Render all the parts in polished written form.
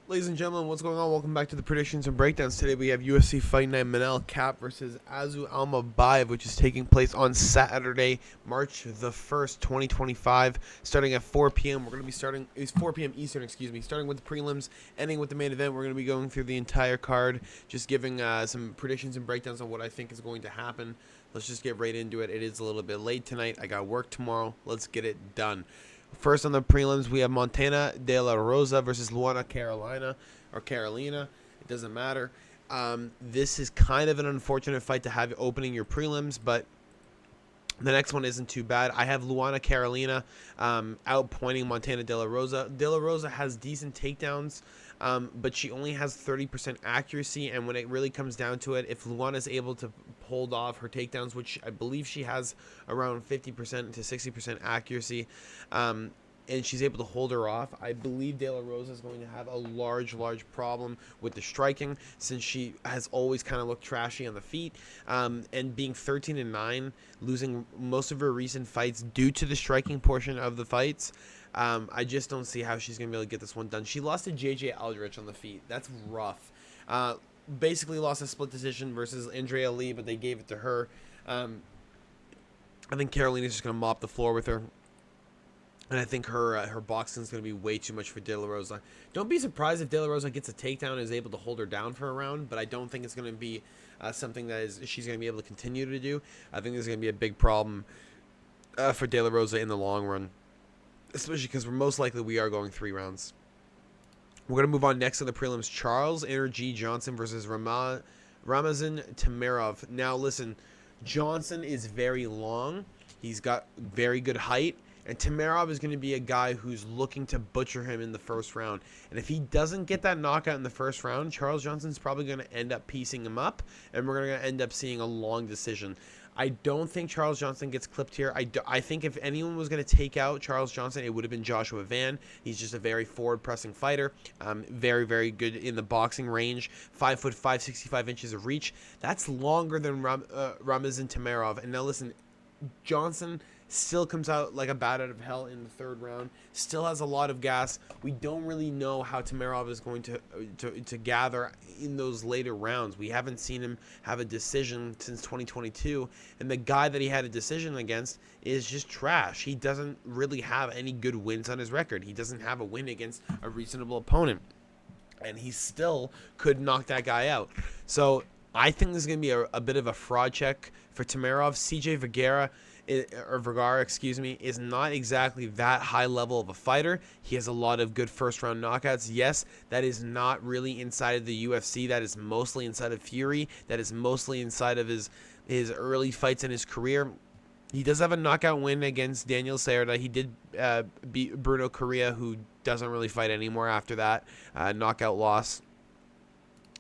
Ladies and gentlemen, what's going on? Welcome back to the predictions and breakdowns. Today we have UFC Fight Night Manel Kape versus Asu Almabayev, which is taking place on Saturday, March the 1st, 2025, starting at 4 p.m. We're going to be starting, it's 4 p.m. Eastern, starting with the prelims, ending with the main event. We're going to be going through the entire card, just giving some predictions and breakdowns on what I think is going to happen. Let's just get right into it. It is a little bit late tonight. I got work tomorrow. Let's get it done. First on the prelims, we have Montana De La Rosa versus Luana Carolina. It doesn't matter. This is kind of an unfortunate fight to have opening your prelims, but the next one isn't too bad. I have Luana Carolina outpointing Montana De La Rosa. De La Rosa has decent takedowns, but she only has 30% accuracy, and when it really comes down to it, if Luana is able to hold off her takedowns, which I believe she has around 50% to 60% accuracy, and she's able to hold her off, I believe De La Rosa is going to have a large problem with the striking, since she has always kind of looked trashy on the feet, and being 13-9, losing most of her recent fights due to the striking portion of the fights. I just don't see how she's going to be able to get this one done. She lost to J.J. Aldrich on the feet. That's rough. Basically lost a split decision versus Andrea Lee, but they gave it to her. I think Carolina's just going to mop the floor with her. And I think her boxing is going to be way too much for De La Rosa. Don't be surprised if De La Rosa gets a takedown and is able to hold her down for a round, but I don't think it's going to be something that she's going to be able to continue to do. I think there's going to be a big problem for De La Rosa in the long run, especially because most likely we are going 3 rounds. We're going to move on next to the prelims. Charles Energy Johnson versus Ramazan Tamarov. Now, listen, Johnson is very long. He's got very good height. And Tamarov is going to be a guy who's looking to butcher him in the first round. And if he doesn't get that knockout in the first round, Charles Johnson's probably going to end up piecing him up. And we're going to end up seeing a long decision. I don't think Charles Johnson gets clipped here. I think if anyone was going to take out Charles Johnson, it would have been Joshua Van. He's just a very forward-pressing fighter. Very good in the boxing range. 5'5", 65 inches of reach. That's longer than Ramazan Tamarov. And now listen, Johnson still comes out like a bat out of hell in the 3rd round. Still has a lot of gas. We don't really know how Tamarov is going to gather in those later rounds. We haven't seen him have a decision since 2022, and the guy that he had a decision against is just trash. He doesn't really have any good wins on his record. He doesn't have a win against a reasonable opponent, and he still could knock that guy out. So I think this is going to be a bit of a fraud check for Tamarov. CJ Vergara, is not exactly that high level of a fighter. He has a lot of good first-round knockouts. Yes, that is not really inside of the UFC. That is mostly inside of Fury. That is mostly inside of his early fights in his career. He does have a knockout win against Daniel Cerda. He did beat Bruno Correa, who doesn't really fight anymore after that knockout loss.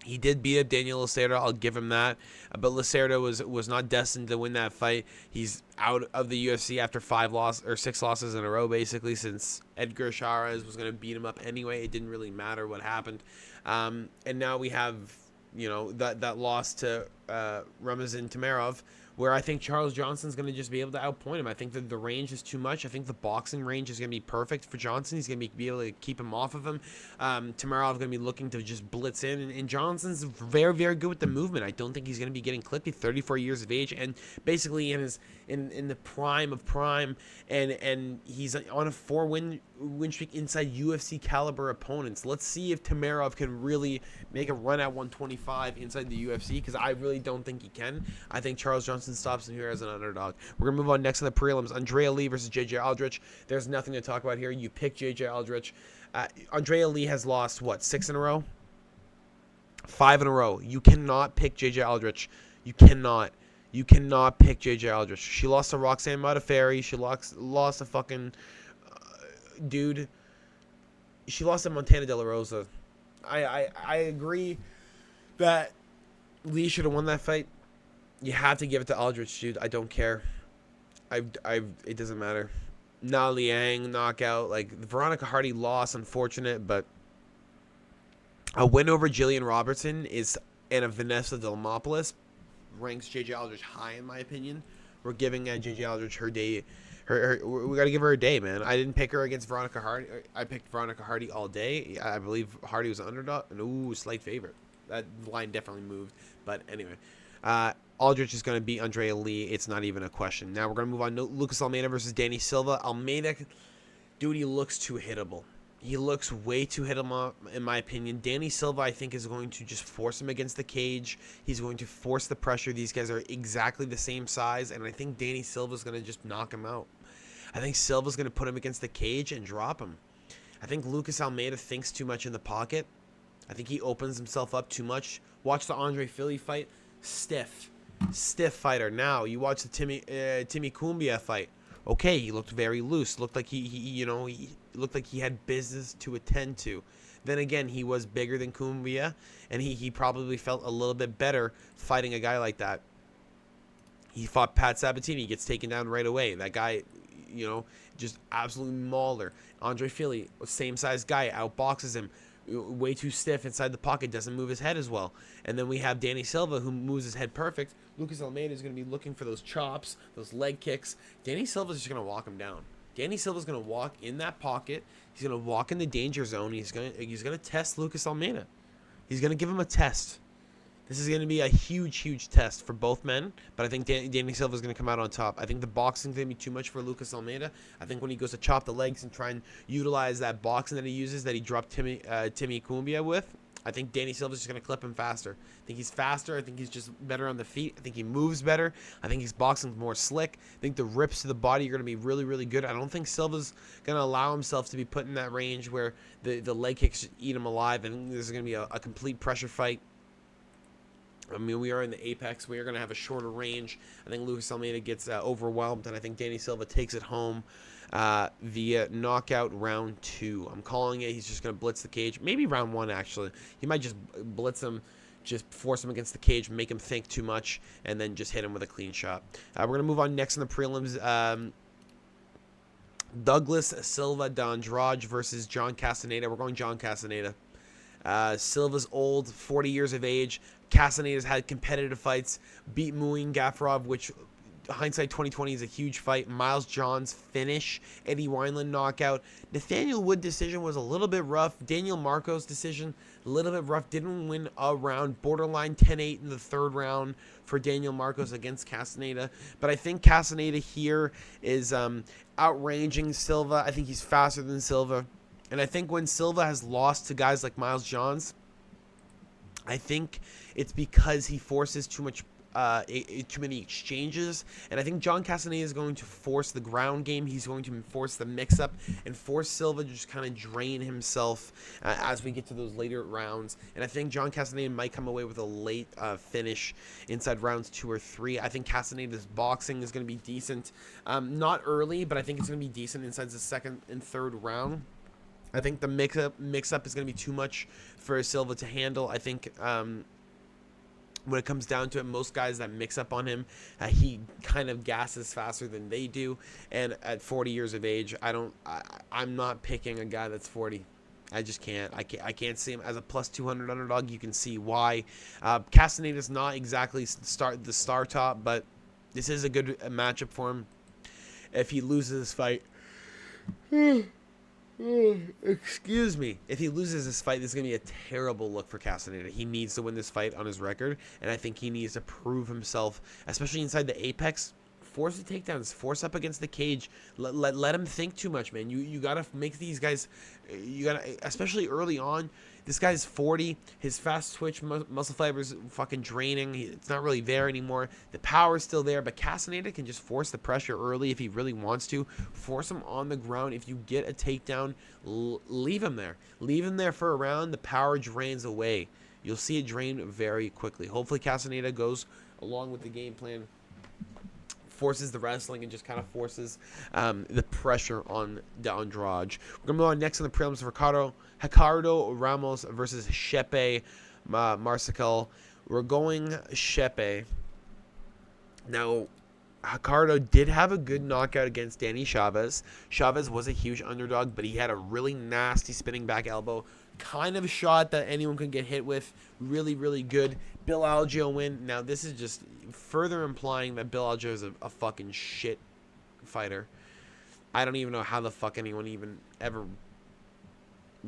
He did beat up Daniel Lacerda, I'll give him that. But Lacerda was not destined to win that fight. He's out of the UFC after 6 losses in a row, basically, since Edgar Chavez was going to beat him up anyway. It didn't really matter what happened. And now we have, that loss to Ramazan Tamarov, where I think Charles Johnson's going to just be able to outpoint him. I think that the range is too much. I think the boxing range is going to be perfect for Johnson. He's going to be able to keep him off of him. Tamarov is going to be looking to just blitz in. And Johnson's very good with the movement. I don't think he's going to be getting clipped. He's 34 years of age and basically in the prime of prime. And he's on a 4-win streak inside UFC caliber opponents. Let's see if Tamarov can really make a run at 125 inside the UFC, because I really don't think he can. I think Charles Johnson stops him here as an underdog. We're going to move on next to the prelims. Andrea Lee versus J.J. Aldrich. There's nothing to talk about here. You pick J.J. Aldrich. Andrea Lee has lost, 6 in a row? 5 in a row. You cannot pick J.J. Aldrich. You cannot pick J.J. Aldrich. She lost to Roxanne Modafferi. She lost to fucking dude. She lost to Montana De La Rosa. I agree that Lee should have won that fight. You have to give it to Aldrich, dude. I don't care. It doesn't matter. Na Liang knockout. Veronica Hardy loss, unfortunate, but a win over Jillian Robertson and a Vanessa Delmopoulos ranks J.J. Aldrich high, in my opinion. We're giving J.J. Aldrich We got to give her a day, man. I didn't pick her against Veronica Hardy. I picked Veronica Hardy all day. I believe Hardy was an underdog. Ooh, slight favorite. That line definitely moved. But anyway, Aldrich is going to beat Andrea Lee. It's not even a question. Now we're going to move on. Lucas Almeida versus Danny Silva. Almeida, dude, he looks too hittable. He looks way too hittable, in my opinion. Danny Silva, I think, is going to just force him against the cage. He's going to force the pressure. These guys are exactly the same size, and I think Danny Silva is going to just knock him out. I think Silva's going to put him against the cage and drop him. I think Lucas Almeida thinks too much in the pocket. I think he opens himself up too much. Watch the Andre Fili fight. Stiff fighter. Now you watch the Timmy Cumbia fight. Okay, he looked very loose. Looked like he looked like he had business to attend to. Then again, he was bigger than Cumbia, and he probably felt a little bit better fighting a guy like that. He fought Pat Sabatini, gets taken down right away. That guy, just absolutely mauler. Andre Fili, same size guy, outboxes him. Way too stiff inside the pocket, doesn't move his head as well. And then we have Danny Silva, who moves his head perfect. Lucas Almeida is going to be looking for those chops, those leg kicks. Danny Silva is just going to walk him down. Danny Silva is going to walk in that pocket. He's going to walk in the danger zone. He's going to test Lucas Almeida. He's going to give him a test. This is going to be a huge test for both men, but I think Danny Silva is going to come out on top. I think the boxing is going to be too much for Lucas Almeida. I think when he goes to chop the legs and try and utilize that boxing that he uses, that he dropped Timmy Cumbia with, I think Danny Silva is just going to clip him faster. I think he's faster. I think he's just better on the feet. I think he moves better. I think his boxing's more slick. I think the rips to the body are going to be really good. I don't think Silva's going to allow himself to be put in that range where the leg kicks eat him alive. I think this is going to be a complete pressure fight. I mean, we are in the apex. We are going to have a shorter range. I think Lucas Almeida gets overwhelmed, and I think Danny Silva takes it home via knockout round 2. I'm calling it. He's just going to blitz the cage. Maybe round 1, actually. He might just blitz him, just force him against the cage, make him think too much, and then just hit him with a clean shot. We're going to move on next in the prelims. Douglas Silva D'Andrade versus John Castaneda. We're going John Castaneda. Silva's old, 40 years of age. Castaneda's had competitive fights, beat Muin Gafurov, which hindsight 2020 is a huge fight. Miles Johns finish, Eddie Wineland knockout. Nathaniel Wood decision was a little bit rough. Daniel Marcos decision, a little bit rough. Didn't win a round. Borderline 10-8 in the third round for Daniel Marcos against Castaneda. But I think Castaneda here is outranging Silva. I think he's faster than Silva. And I think when Silva has lost to guys like Miles Johns, I think it's because he forces too many exchanges. And I think John Castaneda is going to force the ground game. He's going to force the mix-up and force Silva to just kind of drain himself as we get to those later rounds. And I think John Castaneda might come away with a late finish inside rounds 2 or 3. I think Castaneda's boxing is going to be decent. Not early, but I think it's going to be decent inside the second and third round. I think the mix-up is going to be too much for Silva to handle. I think when it comes down to it, most guys that mix up on him, he kind of gasses faster than they do. And at 40 years of age, I'm not picking a guy that's 40. I just can't. I can't see him as a plus 200 underdog. You can see why. Castaneda's not exactly the star top, but this is a good matchup for him. If he loses this fight. Excuse me. If he loses this fight, this is going to be a terrible look for Castaneda. He needs to win this fight on his record, and I think he needs to prove himself, especially inside the apex. Force the takedowns. Force up against the cage. Let him think too much, man. You got to make these guys, especially early on. This guy's 40. His fast twitch muscle fibers fucking draining. It's not really there anymore. The power's still there, but Castaneda can just force the pressure early if he really wants to. Force him on the ground. If you get a takedown, leave him there. Leave him there for a round. The power drains away. You'll see it drain very quickly. Hopefully Castaneda goes along with the game plan, forces the wrestling, and just kind of forces the pressure on D'Andrade. We're going to move on next in the prelims. Ricardo Ramos versus Shepe Marcial. We're going Shepe. Now, Ricardo did have a good knockout against Danny Chavez. Chavez was a huge underdog, but he had a really nasty spinning back elbow. Kind of a shot that anyone can get hit with. Really good. Bill Algeo win. Now, this is just further implying that Bill Algeo is a fucking shit fighter. I don't even know how the fuck anyone even ever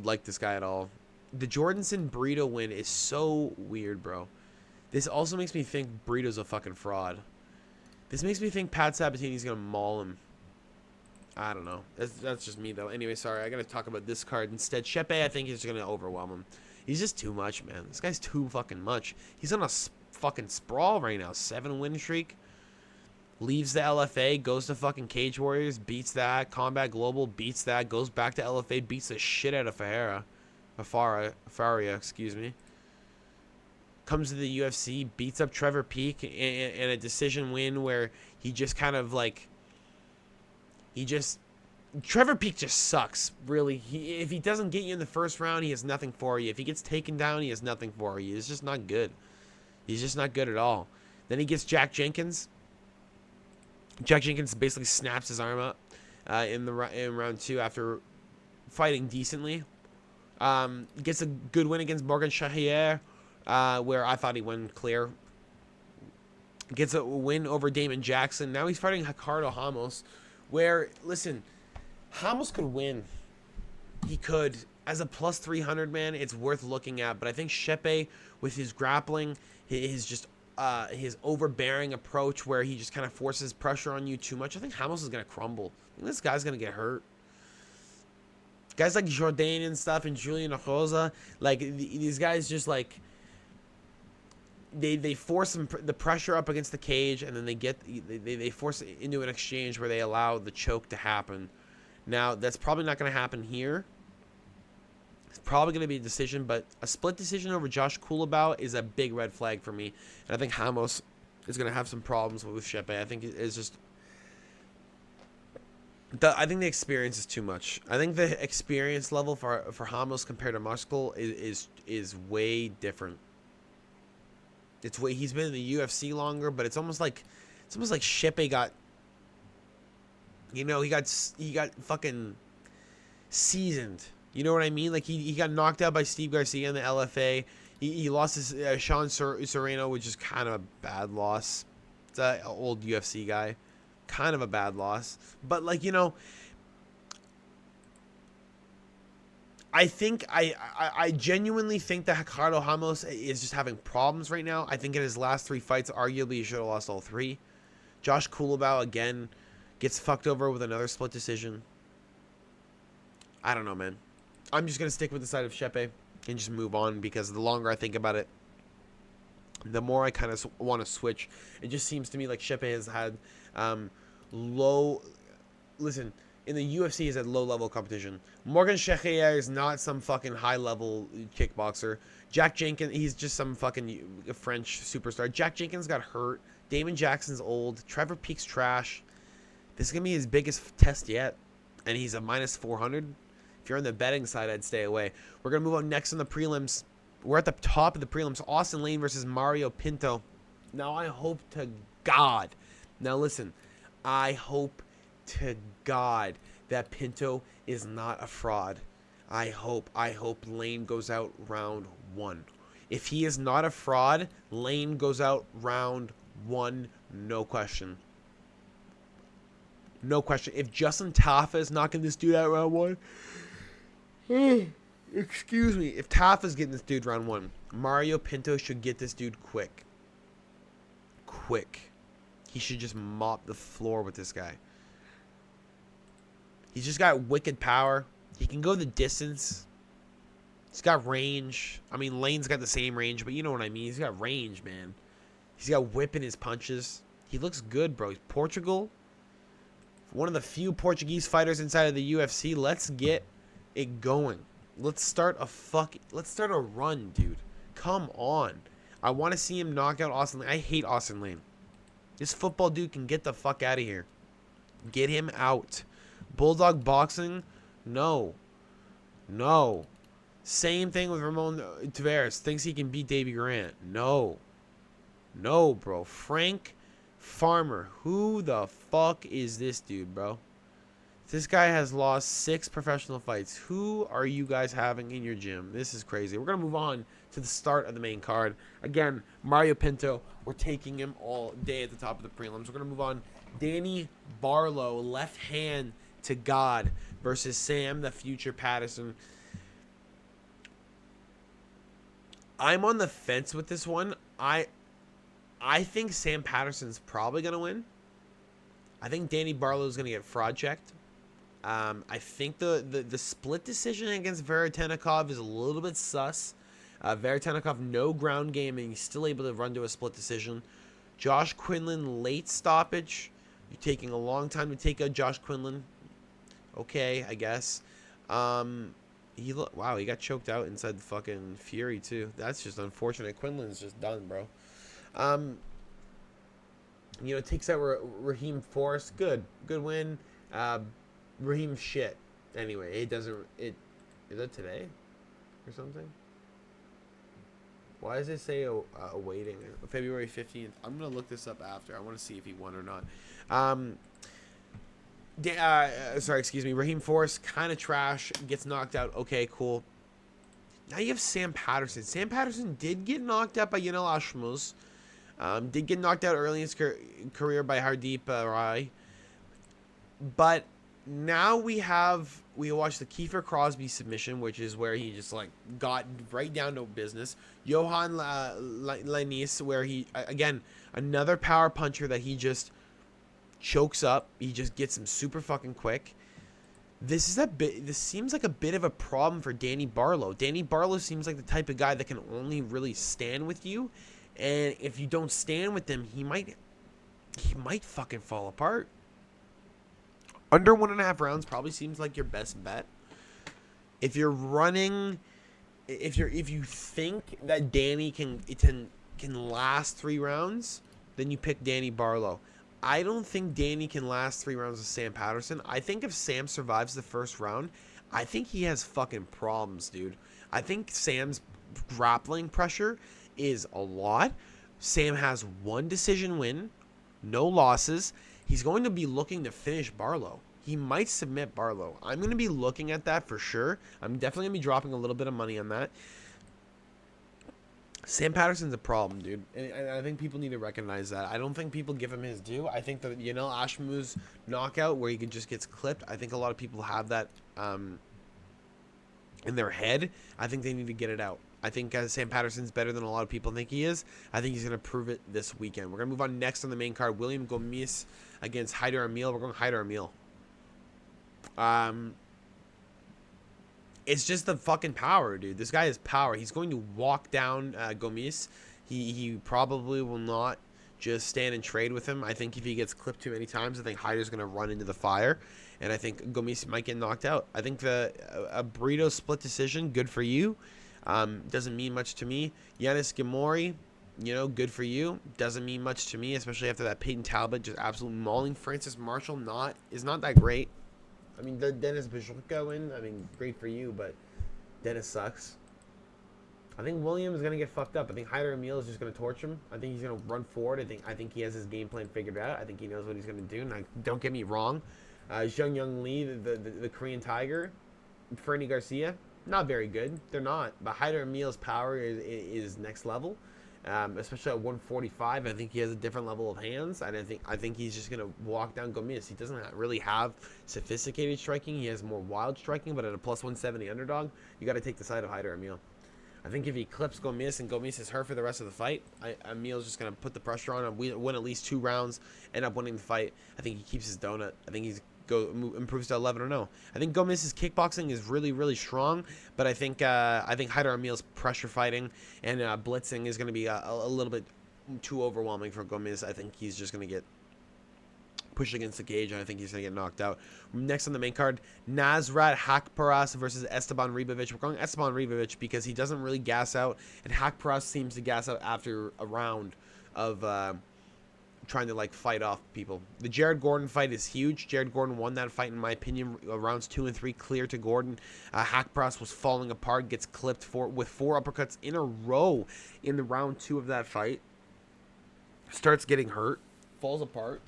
liked this guy at all. The Jordanson Brito win is so weird, bro. This also makes me think Brito's a fucking fraud. This makes me think Pat Sabatini's gonna maul him. I don't know. That's just me, though. Anyway, sorry. I gotta talk about this card instead. Shepe, I think, is gonna overwhelm him. He's just too much, man. This guy's too fucking much. He's on a fucking sprawl right now. 7-win streak. Leaves the LFA, goes to fucking Cage Warriors, beats that. Combat Global, beats that. Goes back to LFA, beats the shit out of Faria, excuse me. Comes to the UFC, beats up Trevor Peek in a decision win where he just kind of like... Trevor Peek just sucks, really. If he doesn't get you in the first round, he has nothing for you. If he gets taken down, he has nothing for you. He's just not good. He's just not good at all. Then he gets Jack Jenkins. Jack Jenkins basically snaps his arm up in round 2 after fighting decently. Gets a good win against Morgan Charrier, where I thought he went clear. Gets a win over Damon Jackson. Now he's fighting Ricardo Ramos, where, listen, Ramos could win. He could. As a plus 300, man, it's worth looking at. But I think Shepe, with his grappling, his overbearing approach where he just kind of forces pressure on you too much, I think Ramos is going to crumble. I think this guy's going to get hurt. Guys like Jourdain and stuff and Julian Rosa, like, these guys just, like, they force the pressure up against the cage, and then they force it into an exchange where they allow the choke to happen. Now, that's probably not going to happen here. It's probably going to be a decision, but a split decision over Josh Kulabau is a big red flag for me. And I think Ramos is going to have some problems with Shepe. I think it's just... I think the experience is too much. I think the experience level for Ramos compared to Muscle is way different. He's been in the UFC longer, but it's almost like Shepe got, you know, he got fucking seasoned. You know what I mean? Like he got knocked out by Steve Garcia in the LFA. He lost his Sean Serrano, which is kind of a bad loss. It's an old UFC guy, kind of a bad loss. But like, you know, I genuinely think that Ricardo Ramos is just having problems right now. I think in his last 3 fights, arguably he should have lost all 3. Josh Kulabau, again, gets fucked over with another split decision. I don't know, man. I'm just going to stick with the side of Shepe and just move on, because the longer I think about it, the more I kind of want to switch. It just seems to me like Shepe has had low... Listen... In the UFC, he's had low-level competition. Morgan Charrier is not some fucking high-level kickboxer. Jack Jenkins, he's just some fucking French superstar. Jack Jenkins got hurt. Damon Jackson's old. Trevor Peek's trash. This is going to be his biggest test yet. And he's a minus 400. If you're on the betting side, I'd stay away. We're going to move on next on the prelims. We're at the top of the prelims. Austin Lane versus Mario Pinto. Now, I hope to God. Now, listen. I hope to God that Pinto is not a fraud. I hope Lane goes out round 1. If he is not a fraud, Lane goes out round 1, no question. No question. If Justin Tafa is knocking this dude out round 1, excuse me, if Tafa's getting this dude round 1, Mario Pinto should get this dude quick. He should just mop the floor with this guy. He's just got wicked power. He can go the distance. He's got range. I mean, Lane's got the same range, but you know what I mean. He's got range, man. He's got whip in his punches. He looks good, bro. He's Portugal. One of the few Portuguese fighters inside of the UFC. Let's get it going. Let's start a run, dude. Come on. I want to see him knock out Austin Lane. I hate Austin Lane. This football dude can get the fuck out of here. Get him out. Bulldog boxing? No. Same thing with Ramon Tavares. Thinks he can beat Davey Grant. No, bro. Frank Farmer. Who the fuck is this dude, bro? This guy has lost 6 professional fights. Who are you guys having in your gym? This is crazy. We're going to move on to the start of the main card. Again, Mario Pinto. We're taking him all day at the top of the prelims. We're going to move on. Danny Barlow, left hand to God versus Sam the Future Patterson. I'm on the fence with this one. I think Sam Patterson's probably going to win. I think Danny Barlow is going to get fraud checked. I think the split decision against Veretennikov is a little bit sus. Veretennikov, no ground game, and he's still able to run to a split decision. Josh Quinlan, late stoppage. You're taking a long time to take out Josh Quinlan. Okay, I guess. Wow, he got choked out inside the fucking Fury, too. That's just unfortunate. Quinlan's just done, bro. Takes out Raheem Forrest. Good win. Raheem shit. Anyway, is that today or something? Why does it say awaiting February 15th? I'm gonna look this up after. I want to see if he won or not. Raheem Forrest, kind of trash, gets knocked out. Okay, cool. Now you have Sam Patterson. Sam Patterson did get knocked out by Manel Kape. Did get knocked out early in his career by Hardeep Rai. But now we watched the Kiefer Crosby submission, which is where he just like got right down to business. Johan Lainez, where he, again, another power puncher that he just chokes up. He just gets him super fucking quick. This seems like a bit of a problem for Danny Barlow. Danny Barlow seems like the type of guy that can only really stand with you, and if you don't stand with him, he might fucking fall apart. Under 1.5 rounds probably seems like your best bet. If you think that Danny can last 3 rounds, then you pick Danny Barlow. I don't think Danny can last 3 rounds with Sam Patterson. I think if Sam survives the first round, I think he has fucking problems, dude. I think Sam's grappling pressure is a lot. Sam has 1 decision win, no losses. He's going to be looking to finish Barlow. He might submit Barlow. I'm going to be looking at that for sure. I'm definitely going to be dropping a little bit of money on that. Sam Patterson's a problem, dude. And I think people need to recognize that. I don't think people give him his due. I think that, Ashmu's knockout where he just gets clipped, I think a lot of people have that in their head. I think they need to get it out. I think Sam Patterson's better than a lot of people think he is. I think he's going to prove it this weekend. We're going to move on next on the main card. William Gomis against Haider Emil. We're going Haider Emil. It's just the fucking power, dude. This guy has power. He's going to walk down Gomis. He probably will not just stand and trade with him. I think if he gets clipped too many times, I think Haider's going to run into the fire. And I think Gomis might get knocked out. I think a burrito split decision, good for you. Doesn't mean much to me. Yanis Gamori, good for you. Doesn't mean much to me, especially after that Peyton Talbot just absolutely mauling Francis Marshall. Is not that great. I mean, the Dennis Bajulka win, great for you, but Dennis sucks. I think William is going to get fucked up. I think Haider Emil is just going to torch him. I think he's going to run forward. I think he has his game plan figured out. I think he knows what he's going to do. And don't get me wrong. Zhang Young Lee, the Korean Tiger, Fernie Garcia, not very good. They're not. But Haider Emil's power is next level. Especially at 145, I think he has a different level of hands. And I think he's just gonna walk down Gomis. He doesn't really have sophisticated striking. He has more wild striking, but at a plus 170 underdog, you got to take the side of Haider Emil. I think if he clips Gomis and Gomis is hurt for the rest of the fight, Emil's just gonna put the pressure on him, win at least 2 rounds, end up winning the fight. I think he keeps his donut. I think improves to 11-0. I think Gomis's kickboxing is really, really strong, but I think Haider Emil's pressure fighting and blitzing is going to be a little bit too overwhelming for Gomis. I think he's just going to get pushed against the cage, and I think he's going to get knocked out. Next on the main card, Nasrat Hakparas versus Esteban Ribovic. We're going Esteban Ribovic because he doesn't really gas out, and Hakparas seems to gas out after a round of trying to fight off people. The Jared Gordon fight is huge. Jared Gordon won that fight in my opinion. Rounds 2 and 3 clear to Gordon. Hakparas was falling apart, gets clipped with 4 uppercuts in a row in the round 2 of that fight. Starts getting hurt, falls apart.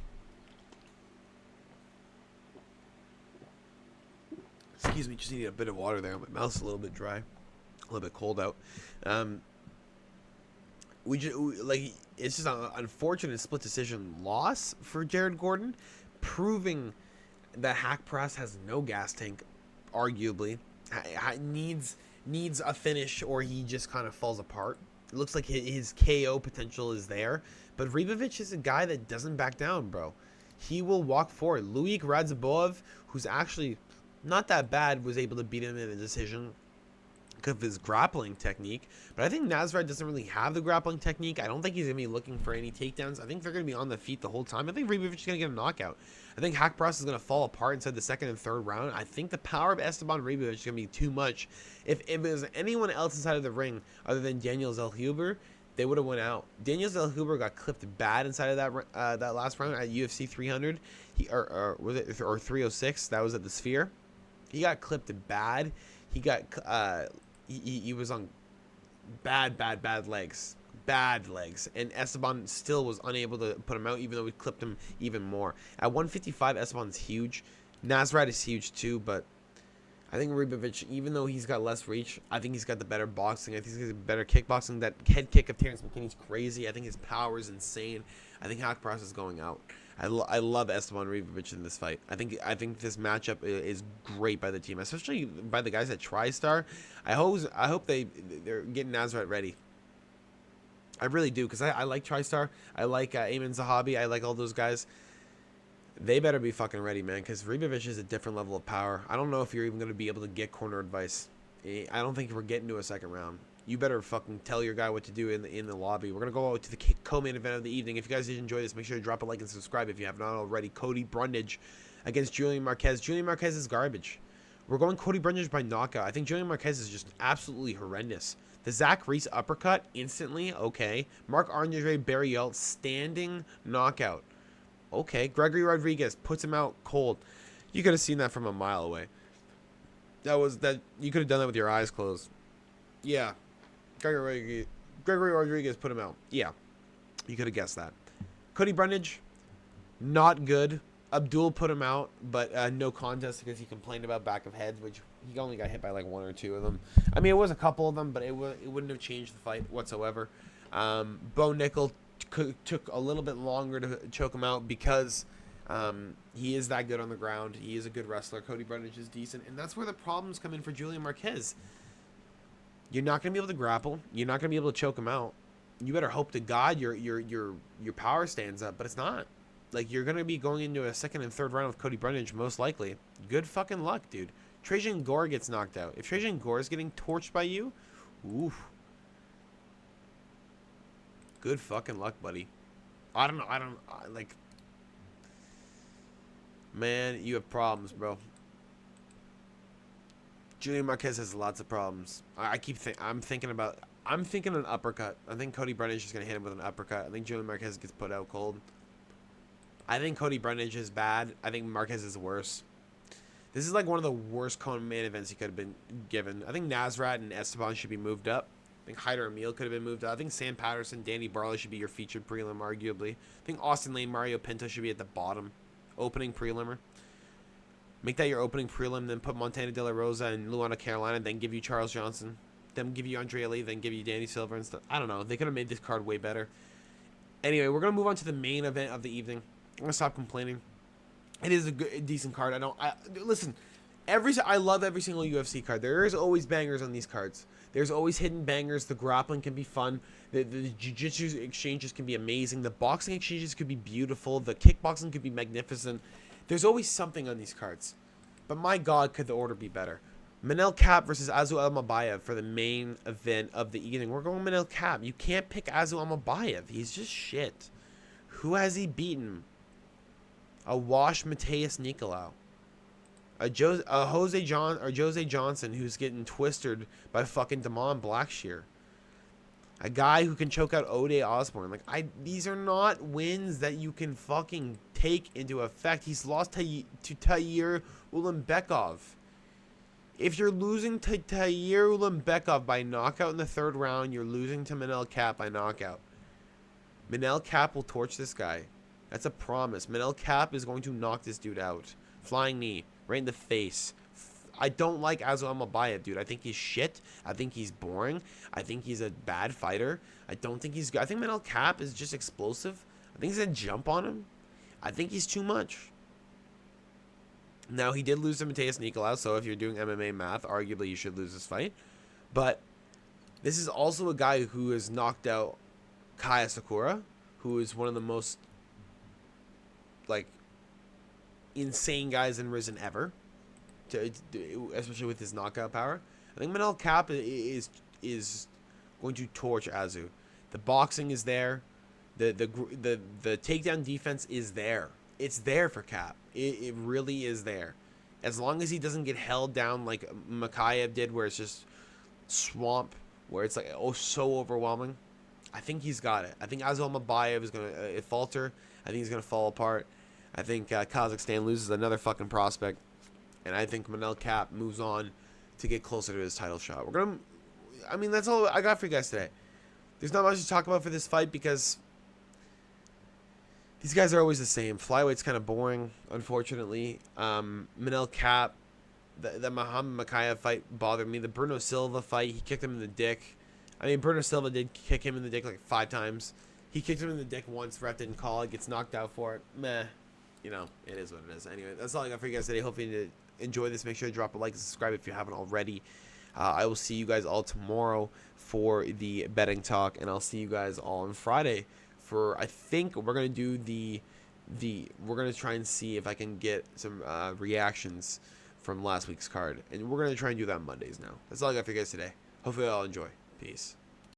Excuse me, just need a bit of water there. My mouth's a little bit dry, a little bit cold out. It's just an unfortunate split decision loss for Jared Gordon, proving The hack press has no gas tank, arguably. Needs a finish, or he just kind of falls apart. It looks like his KO potential is there, but Ribovic is a guy that doesn't back down, bro. He will walk forward. Luik Radzaboev, who's actually not that bad, was able to beat him in a decision because of his grappling technique. But I think Nasrat doesn't really have the grappling technique. I don't think he's going to be looking for any takedowns. I think they're going to be on the feet the whole time. I think Ribovic is going to get a knockout. I think Hackpross is going to fall apart inside the second and third round. I think the power of Esteban Ribovic is going to be too much. If it was anyone else inside of the ring other than Daniel Zellhuber, they would have went out. Daniel Zellhuber got clipped bad inside of that last round at UFC 300. Was it 306? That was at the Sphere. He got clipped bad. He got he was on bad legs. Bad legs. And Esteban still was unable to put him out, even though we clipped him even more. At 155, Esteban's huge. Nasrat is huge too, but I think Ribovic, even though he's got less reach, I think he's got the better boxing. I think he's got better kickboxing. That head kick of Terrence McKinney's crazy. I think his power is insane. I think Hackpross is going out. I love Esteban Ribovic in this fight. I think this matchup is great by the team, especially by the guys at TriStar. I hope they're getting Nasrat ready. I really do, because I like TriStar. I like Ayman Zahabi. I like all those guys. They better be fucking ready, man, because Ribovic is a different level of power. I don't know if you're even going to be able to get corner advice. I don't think we're getting to a second round. You better fucking tell your guy what to do in the lobby. We're going to go out to the co-main event of the evening. If you guys did enjoy this, make sure to drop a like and subscribe if you have not already. Cody Brundage against Julian Marquez. Julian Marquez is garbage. We're going Cody Brundage by knockout. I think Julian Marquez is just absolutely horrendous. The Zach Reese uppercut, instantly, okay. Marc-Andre Barriault, standing knockout. Okay, Gregory Rodriguez puts him out cold. You could have seen that from a mile away. You could have done that with your eyes closed. Yeah. Gregory Rodriguez put him out. Yeah. You could have guessed that. Cody Brundage, not good. Abdul put him out, but no contest because he complained about back of heads, which he only got hit by like one or two of them. I mean, it was a couple of them, but it wouldn't have changed the fight whatsoever. Bo Nickel took a little bit longer to choke him out because he is that good on the ground. He is a good wrestler. Cody Brundage is decent, and that's where the problems come in for Julian Marquez. You're not going to be able to grapple. You're not going to be able to choke him out. You better hope to God your power stands up, but it's not. Like, you're going to be going into a second and third round with Cody Brundage, most likely. Good fucking luck, dude. Trajan Gore gets knocked out. If Trajan Gore is getting torched by you, oof. Good fucking luck, buddy. I don't know. Like, man, you have problems, bro. Julian Marquez has lots of problems. I'm thinking an uppercut. I think Cody Brundage is going to hit him with an uppercut. I think Julian Marquez gets put out cold. I think Cody Brundage is bad. I think Marquez is worse. This is like one of the worst main events he could have been given. I think Nasrat and Esteban should be moved up. I think Hyder Emil could have been moved up. I think Sam Patterson, Danny Barley should be your featured prelim, arguably. I think Austin Lane, Mario Pinto should be at the bottom. Opening prelimer. Make that your opening prelim, then put Montana De La Rosa and Luana Carolina, then give you Charles Johnson. Then give you Andrea Lee, then give you Danny Silver and stuff. I don't know. They could have made this card way better. Anyway, we're going to move on to the main event of the evening. I'm going to stop complaining. It is a decent card. Listen, I love every single UFC card. There is always bangers on these cards. There's always hidden bangers. The grappling can be fun. The jiu-jitsu exchanges can be amazing. The boxing exchanges could be beautiful. The kickboxing could be magnificent. There's always something on these cards. But my God, could the order be better? Manel Kape versus Asu Almabayev for the main event of the evening. We're going Manel Kape. You can't pick Asu Almabayev. He's just shit. Who has he beaten? A washed Mateus Nicolau. Jose Johnson who's getting twisted by fucking Damon Blackshear. A guy who can choke out Ode Osborne. These are not wins that you can fucking take into effect. He's lost to Tair Ulanbekov. If you're losing to Tair Ulanbekov by knockout in the third round, you're losing to Manel Kape by knockout. Manel Kape will torch this guy. That's a promise. Manel Kape is going to knock this dude out. Flying knee. Right in the face. I don't like Asu Almabayev, dude. I think he's shit. I think he's boring. I think he's a bad fighter. I think Manel Kape is just explosive. I think he's going to jump on him. I think he's too much. Now, he did lose to Mateus Nicolau, so if you're doing MMA math, arguably you should lose this fight. But this is also a guy who has knocked out Kaya Sakura, who is one of the most, like, insane guys in Risen ever, especially with his knockout power. I think Manel Kape is going to torch Asu. The boxing is there. The takedown defense is there. It's there for Cap. It really is there. As long as he doesn't get held down like Makayev did, where it's just swamp, where it's like so overwhelming. I think he's got it. I think Asu Almabayev is gonna falter. I think he's gonna fall apart. I think Kazakhstan loses another fucking prospect, and I think Manel Kape moves on to get closer to his title shot. I mean, that's all I got for you guys today. There's not much to talk about for this fight because these guys are always the same. Flyweight's kind of boring, unfortunately. Manel Kape, the Muhammad Makayev fight bothered me. The Bruno Silva fight, he kicked him in the dick. I mean, Bruno Silva did kick him in the dick like 5 times. He kicked him in the dick once, ref didn't call it, gets knocked out for it. Meh. You know, it is what it is. Anyway, that's all I got for you guys today. Hopefully you enjoy this. Make sure to drop a like and subscribe if you haven't already. I will see you guys all tomorrow for the betting talk, and I'll see you guys all on Friday for, I think we're going to do we're going to try and see if I can get some reactions from last week's card, and we're going to try and do that on Mondays now. That's all I got for you guys today. Hopefully you all enjoy. Peace.